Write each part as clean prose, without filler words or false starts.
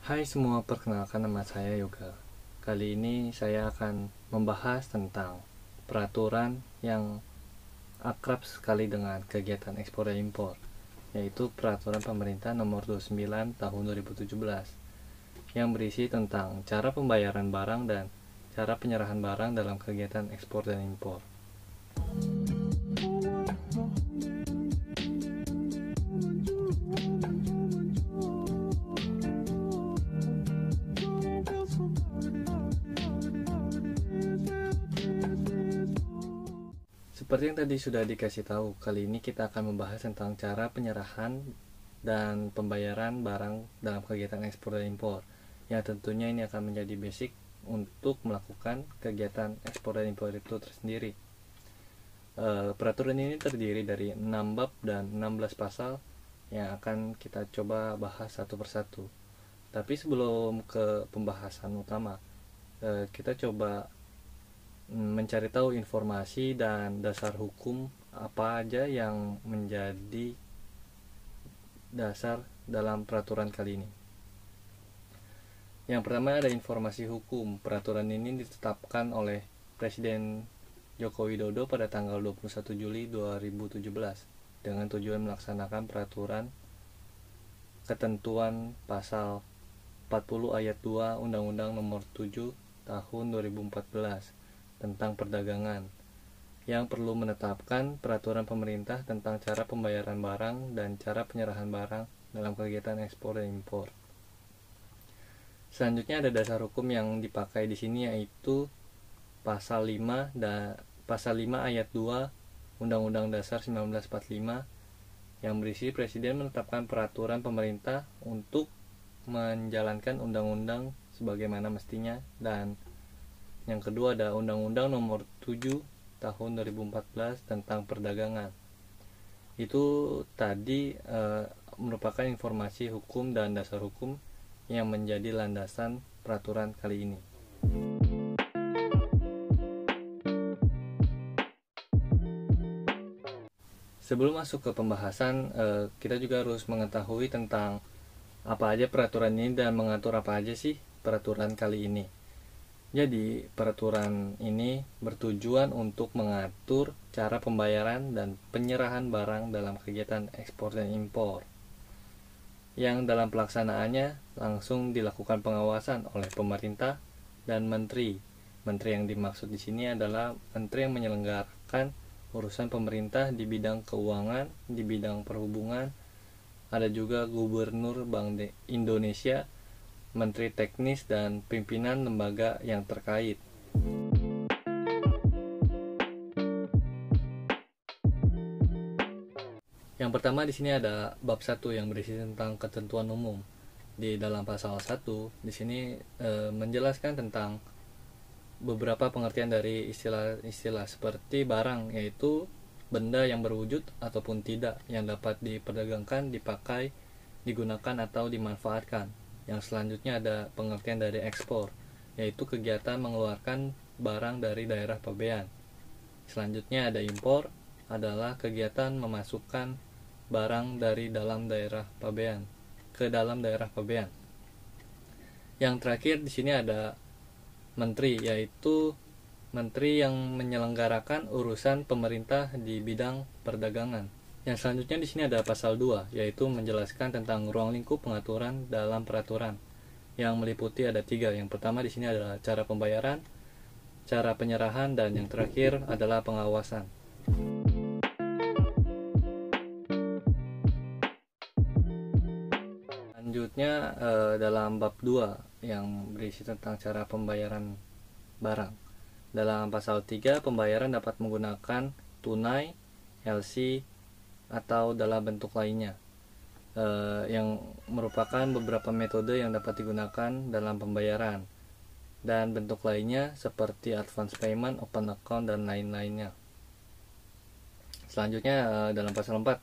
Hai semua, perkenalkan nama saya Yoga. Kali ini saya akan membahas tentang peraturan yang akrab sekali dengan kegiatan ekspor dan impor, yaitu Peraturan Pemerintah Nomor 29 Tahun 2017 yang berisi tentang cara pembayaran barang dan cara penyerahan barang dalam kegiatan ekspor dan impor. Seperti yang tadi sudah dikasih tahu, kali ini kita akan membahas tentang cara penyerahan dan pembayaran barang dalam kegiatan ekspor dan impor. Yang tentunya ini akan menjadi basic untuk melakukan kegiatan ekspor dan impor itu tersendiri. Peraturan ini terdiri dari 6 bab dan 16 pasal yang akan kita coba bahas satu persatu. Tapi sebelum ke pembahasan utama, kita coba mencari tahu informasi dan dasar hukum apa aja yang menjadi dasar dalam peraturan kali ini. Yang pertama ada informasi hukum. Peraturan ini ditetapkan oleh Presiden Joko Widodo pada tanggal 21 Juli 2017 dengan tujuan melaksanakan peraturan ketentuan pasal 40 ayat 2 Undang-Undang Nomor 7 Tahun 2014 tentang perdagangan yang perlu menetapkan peraturan pemerintah tentang cara pembayaran barang dan cara penyerahan barang dalam kegiatan ekspor dan impor. Selanjutnya ada dasar hukum yang dipakai di sini, yaitu pasal 5 ayat 2 Undang-Undang Dasar 1945 yang berisi Presiden menetapkan peraturan pemerintah untuk menjalankan undang-undang sebagaimana mestinya, dan yang kedua ada Undang-Undang Nomor 7 Tahun 2014 tentang perdagangan. Itu tadi merupakan informasi hukum dan dasar hukum yang menjadi landasan peraturan kali ini. Sebelum masuk ke pembahasan, kita juga harus mengetahui tentang apa aja peraturan ini dan mengatur apa aja sih peraturan kali ini. Jadi, peraturan ini bertujuan untuk mengatur cara pembayaran dan penyerahan barang dalam kegiatan ekspor dan impor, yang dalam pelaksanaannya langsung dilakukan pengawasan oleh pemerintah dan menteri. Menteri yang dimaksud di sini adalah menteri yang menyelenggarakan urusan pemerintah di bidang keuangan, di bidang perhubungan. Ada juga Gubernur Bank Indonesia, menteri teknis, dan pimpinan lembaga yang terkait. Yang pertama di sini ada bab 1 yang berisi tentang ketentuan umum. Di dalam pasal 1 di sini menjelaskan tentang beberapa pengertian dari istilah-istilah seperti barang, yaitu benda yang berwujud ataupun tidak yang dapat diperdagangkan, dipakai, digunakan atau dimanfaatkan. Yang selanjutnya ada pengertian dari ekspor, yaitu kegiatan mengeluarkan barang dari daerah pabean. Selanjutnya ada impor, adalah kegiatan memasukkan barang dari dalam daerah pabean ke dalam daerah pabean. Yang terakhir di sini ada menteri, yaitu menteri yang menyelenggarakan urusan pemerintah di bidang perdagangan. Yang selanjutnya di sini ada pasal 2, yaitu menjelaskan tentang ruang lingkup pengaturan dalam peraturan, yang meliputi ada 3. Yang pertama di sini adalah cara pembayaran, cara penyerahan, dan yang terakhir adalah pengawasan. Selanjutnya dalam bab 2 yang berisi tentang cara pembayaran barang. Dalam pasal 3, pembayaran dapat menggunakan tunai, LC, atau dalam bentuk lainnya, yang merupakan beberapa metode yang dapat digunakan dalam pembayaran, dan bentuk lainnya seperti advance payment, open account, dan lain-lainnya. Selanjutnya dalam pasal 4,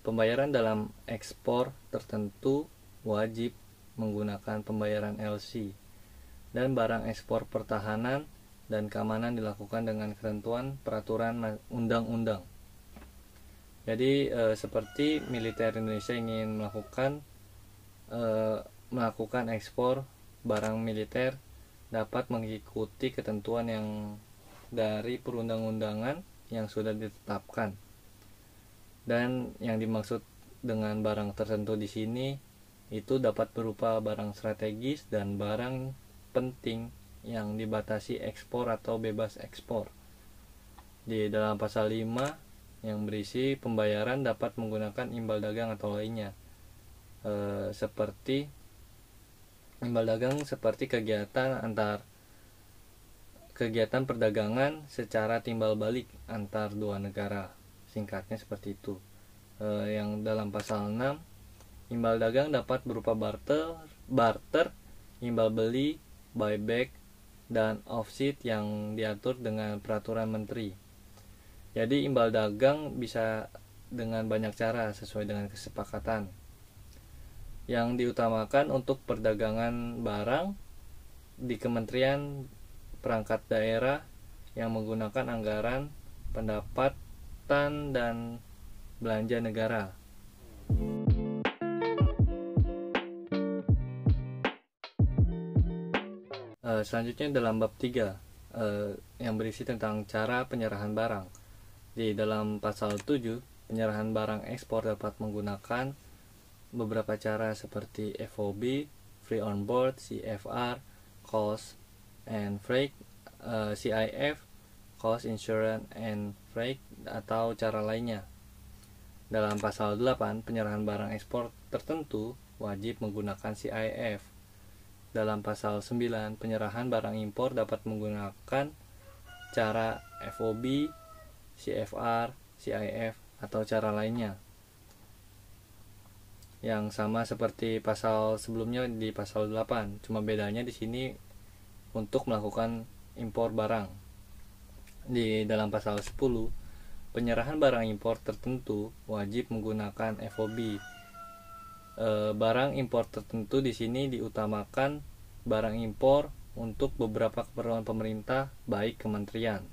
pembayaran dalam ekspor tertentu wajib menggunakan pembayaran LC, dan barang ekspor pertahanan dan keamanan dilakukan dengan ketentuan peraturan undang-undang. Jadi seperti militer Indonesia ingin melakukan melakukan ekspor barang militer dapat mengikuti ketentuan yang dari perundang-undangan yang sudah ditetapkan. Dan yang dimaksud dengan barang tertentu di sini itu dapat berupa barang strategis dan barang penting yang dibatasi ekspor atau bebas ekspor. Di dalam pasal 5 yang berisi pembayaran dapat menggunakan imbal dagang atau lainnya. Seperti imbal dagang seperti kegiatan perdagangan secara timbal balik antar dua negara. Singkatnya seperti itu. Yang dalam pasal 6, imbal dagang dapat berupa barter, imbal beli, buyback, dan offset yang diatur dengan peraturan menteri. Jadi imbal dagang bisa dengan banyak cara sesuai dengan kesepakatan. Yang diutamakan untuk perdagangan barang di kementerian perangkat daerah yang menggunakan anggaran pendapatan dan belanja negara. Selanjutnya dalam bab 3 yang berisi tentang cara penyerahan barang. Di dalam pasal 7, penyerahan barang ekspor dapat menggunakan beberapa cara seperti FOB, Free on Board, CFR, Cost and Freight, CIF, Cost Insurance and Freight, atau cara lainnya. Dalam pasal 8, penyerahan barang ekspor tertentu wajib menggunakan CIF. Dalam pasal 9, penyerahan barang impor dapat menggunakan cara FOB, CFR, CIF, atau cara lainnya. Yang sama seperti pasal sebelumnya di pasal 8, cuma bedanya di sini untuk melakukan impor barang. Di dalam pasal 10, penyerahan barang impor tertentu wajib menggunakan FOB. Barang impor tertentu di sini diutamakan barang impor untuk beberapa keperluan pemerintah baik kementerian.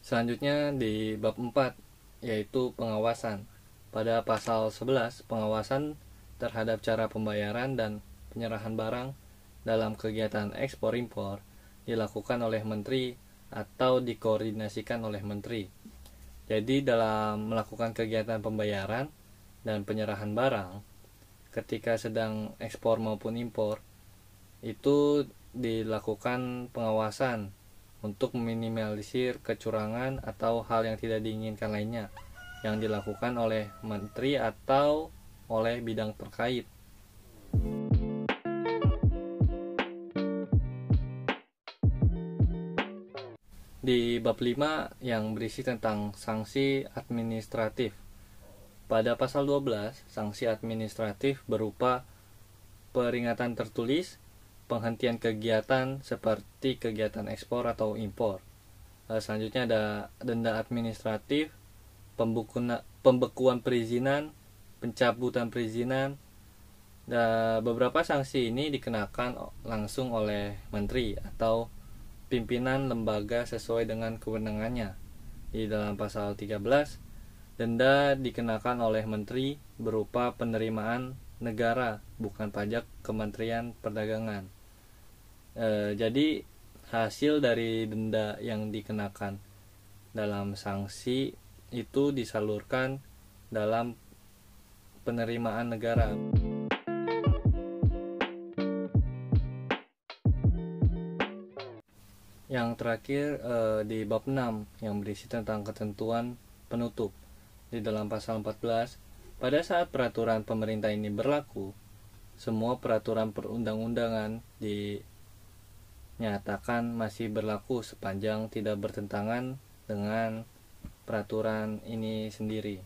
Selanjutnya di bab 4 yaitu pengawasan. Pada pasal 11, pengawasan terhadap cara pembayaran dan penyerahan barang dalam kegiatan ekspor impor dilakukan oleh menteri atau dikoordinasikan oleh menteri. Jadi dalam melakukan kegiatan pembayaran dan penyerahan barang ketika sedang ekspor maupun impor itu dilakukan pengawasan untuk meminimalisir kecurangan atau hal yang tidak diinginkan lainnya yang dilakukan oleh menteri atau oleh bidang terkait. Di bab 5 yang berisi tentang sanksi administratif. Pada pasal 12, sanksi administratif berupa peringatan tertulis, penghentian kegiatan seperti kegiatan ekspor atau impor. Selanjutnya ada denda administratif, pembekuan perizinan, pencabutan perizinan. Beberapa sanksi ini dikenakan langsung oleh menteri atau pimpinan lembaga sesuai dengan kewenangannya. Di dalam pasal 13, denda dikenakan oleh menteri berupa penerimaan negara, bukan pajak Kementerian Perdagangan. Jadi hasil dari denda yang dikenakan dalam sanksi itu disalurkan dalam penerimaan negara. Yang terakhir di bab 6 yang berisi tentang ketentuan penutup. Di dalam pasal 14, pada saat peraturan pemerintah ini berlaku, semua peraturan perundang-undangan dinyatakan masih berlaku sepanjang tidak bertentangan dengan peraturan ini sendiri.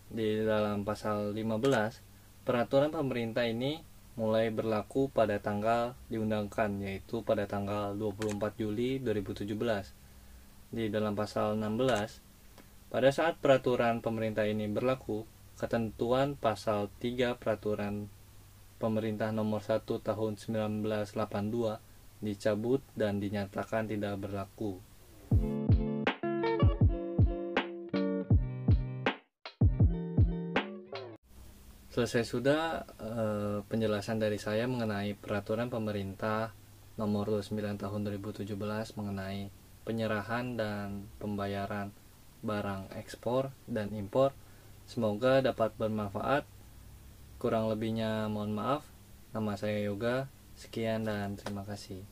Di dalam pasal 15, peraturan pemerintah ini mulai berlaku pada tanggal diundangkan, yaitu pada tanggal 24 Juli 2017. Di dalam pasal 16, pada saat peraturan pemerintah ini berlaku, ketentuan pasal 3 peraturan pemerintah nomor 1 tahun 1982 dicabut dan dinyatakan tidak berlaku. Selesai sudah penjelasan dari saya mengenai peraturan pemerintah nomor 29 tahun 2017 mengenai penyerahan dan pembayaran barang ekspor dan impor. Semoga dapat bermanfaat. Kurang lebihnya mohon maaf. Nama saya Yoga. Sekian dan terima kasih.